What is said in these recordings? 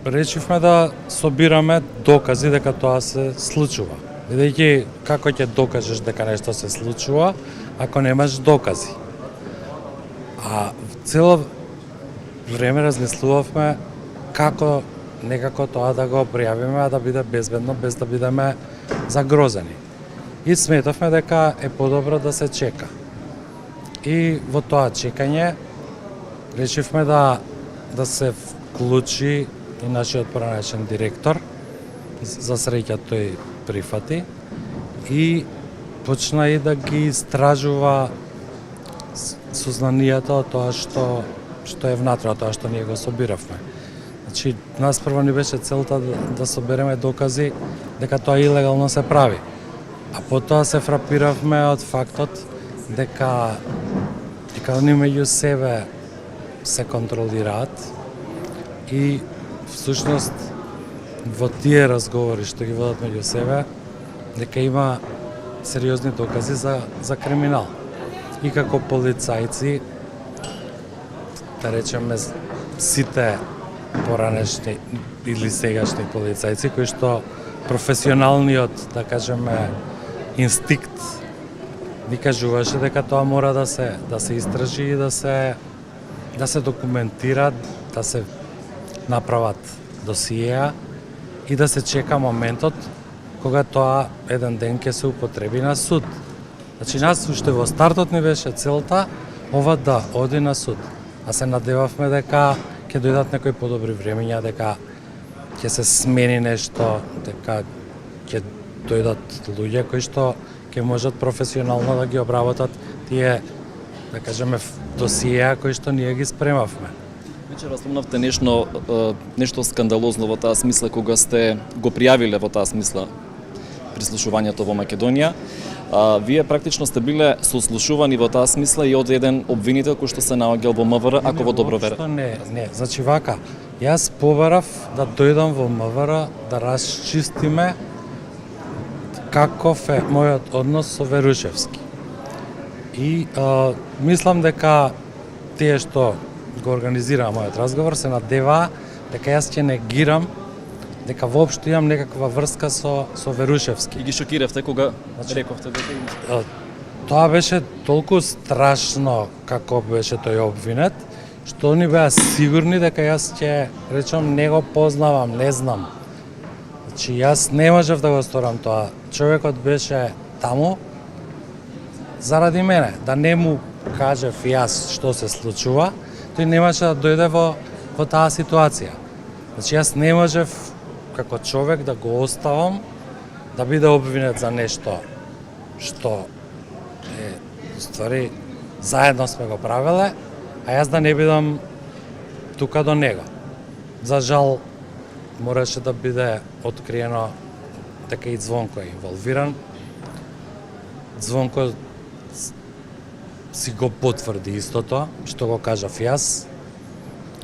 речивме да собираме докази дека тоа се случува. Бидејќи како ќе докажеш дека нешто се случува ако немаш докази? А цело време размислувавме како некако тоа да го пријавиме, а да биде безбедно, без да бидеме загрозени. И сметавме дека е подобро да се чека. И во тоа чекање решивме да се вклучи и нашиот поранешен директор. За среќа тој прифати и почна и да ги истражува сознанијата од тоа што е внатре, од тоа што ние го собиравме. Значи, нас прво ни беше целта да собереме докази дека тоа илегално се прави. А потоа се фрапиравме од фактот дека они меѓу себе се контролираат и всушност во тие разговори што ги водат меѓу себе дека има сериозни докази за криминал. И како полицајци, да речеме, сите поранешни или сегашни полицајци кои што професионалниот, да кажеме, инстинкт ни кажуваше дека тоа мора да се истражи и да се документира, да се направат досиеа и да се чека моментот кога тоа еден ден ќе се употреби на суд. Значи, нас уште во стартот ни беше целта ова да оди на суд. А се надевавме дека ќе дојдат некои подобри времења, дека ќе се смени нешто, дека ќе дојдат луѓе кои што ќе можат професионално да ги обработат тие, да кажеме, досиеа кои што ние ги спремавме. Вечера спомнавте нешто скандалозно во таа смисла кога сте го пријавиле во таа смисла прислушувањето во Македонија. Вие практично сте биле сослушувани во таа смисла и од еден обвинител кој што се наоѓал во МВР, ако во добро вера. Не, значи вака, јас побарав да дојдам во МВР да расчистиме каков е мојот однос со Верушевски. И мислам дека тие што го организираа мојот разговор се надеваа дека јас ќе негирам дека воопшто имам некаква врска со Верушевски. И ги шокиравте кога рековте дека тоа беше толку страшно како беше тој обвинет, што они беа сигурни дека јас ќе речам не го познавам, не знам. Значи јас не можев да го сторам тоа. Човекот беше таму заради мене, да не му кажев јас што се случува, тој немаше да дојде во таа ситуација. Значи јас не можев како човек да го оставам да биде обвинет за нешто што е ствари заедно сме го правеле, а јас да не бидам тука до него. За жал мораше да биде откриено дека и Звонко е инволвиран. Звонко си го потврди истото што го кажав јас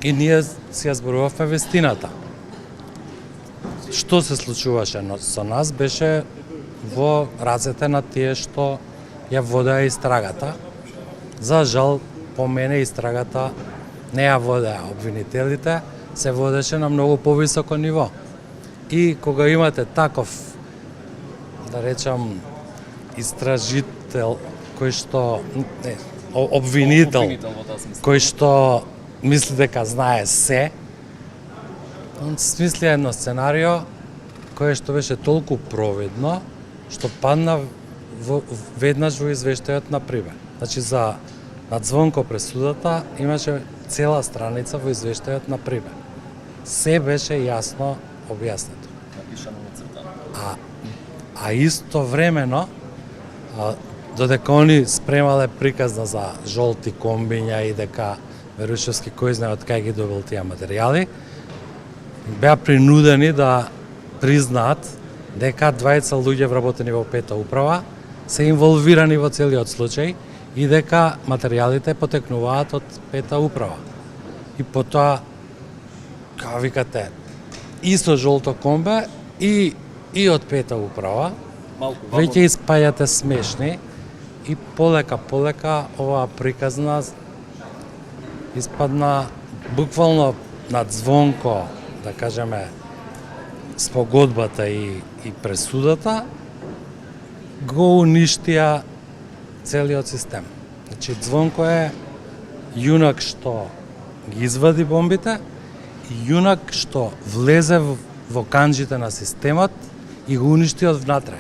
и ние си ја зборувавме вистината. Што се случуваше со нас беше во рацете на тие што ја водеа истрагата. За жал, по мене истрагата не ја водеа обвинителите, се водеше на многу повисоко ниво. И кога имате таков, да речам, истражител кој што обвинител кој што мисли дека знае се, он смисли едно сценарио кое што беше толку провидно што падна веднаш во извештајот на Прибе. Значи за над Звонко пресудата имаше цела страница во извештајот на Прибе. Се беше јасно објаснето. А истовремено додека они спремале приказна за жолти комбиња и дека Верушевски кој знае од кај ги добил тие материјали, беа принудени да признаат дека двајца луѓе вработени во пета управа се инволвирани во целиот случај и дека материјалите потекнуваат од пета управа. И потоа, како викате, и со жолто комбе и од пета управа, веќе испаѓате смешни и полека оваа приказна испадна буквално над Звонко да кажеме, спогодбата и пресудата, го уништија целиот систем. Значи, Звонко е јунак што ги извади бомбите и јунак што влезе во канџите на системот и го уништи од внатре.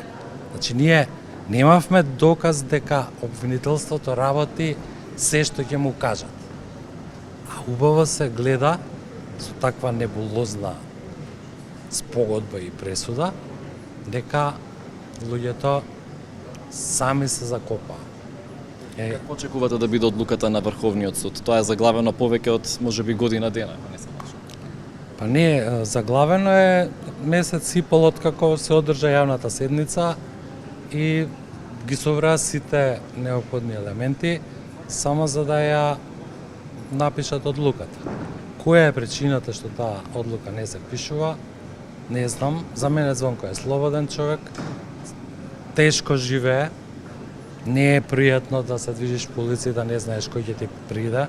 Значи, ние немавме доказ дека обвинителството работи се што ќе му кажат. А убаво се гледа со таква небулозна спогодба и пресуда дека луѓето сами се закопаа. Како очекувате да биде одлуката на Врховниот суд? Тоа е заглавено повеќе од можеби година дена, не се лажам. Па не, заглавено е месец и пол откако се одржа јавната седница и ги собраа сите неопходни елементи само за да ја напишат одлуката. Која е причината што таа одлука не се пишува? Не знам. За мене Звонко е слободен човек, тешко живее, не е пријатно да се движиш по улици да не знаеш кој ќе ти приде.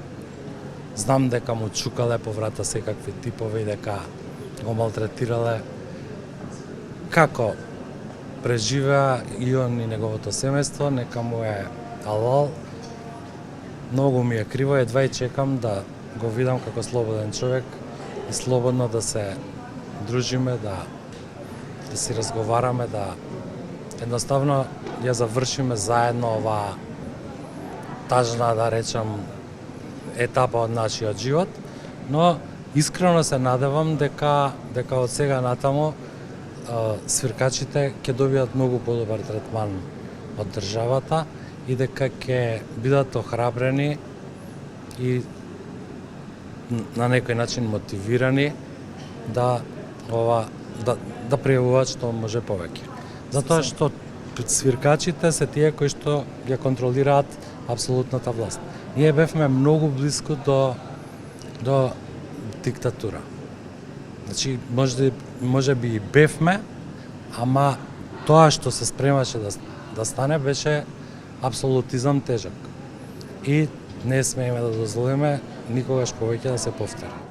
Знам дека му чукале по врата секакви типови, дека го малтретирале. Како преживеа и он и неговото семејство, нека му е алал. Многу ми е криво, едва и чекам да го видам како слободен човек и слободно да се дружиме, да си разговараме, да едноставно ја завршиме заедно оваа тажна, да речам, етапа од нашиот живот, но искрено се надевам дека од сега натаму свиркачите ќе добијат многу подобар третман од државата и дека ќе бидат охрабрени и на некој начин мотивирани да прејавуваат што може повеќе. Затоа што свиркачите се тие кои што ја контролираат апсолутната власт. Ние бевме многу близко до диктатура. Значи, може би и бевме, ама тоа што се спремаше да стане беше апсолутизам тежок. И не смееме да дозволиме никогаш повеќе да се повтори.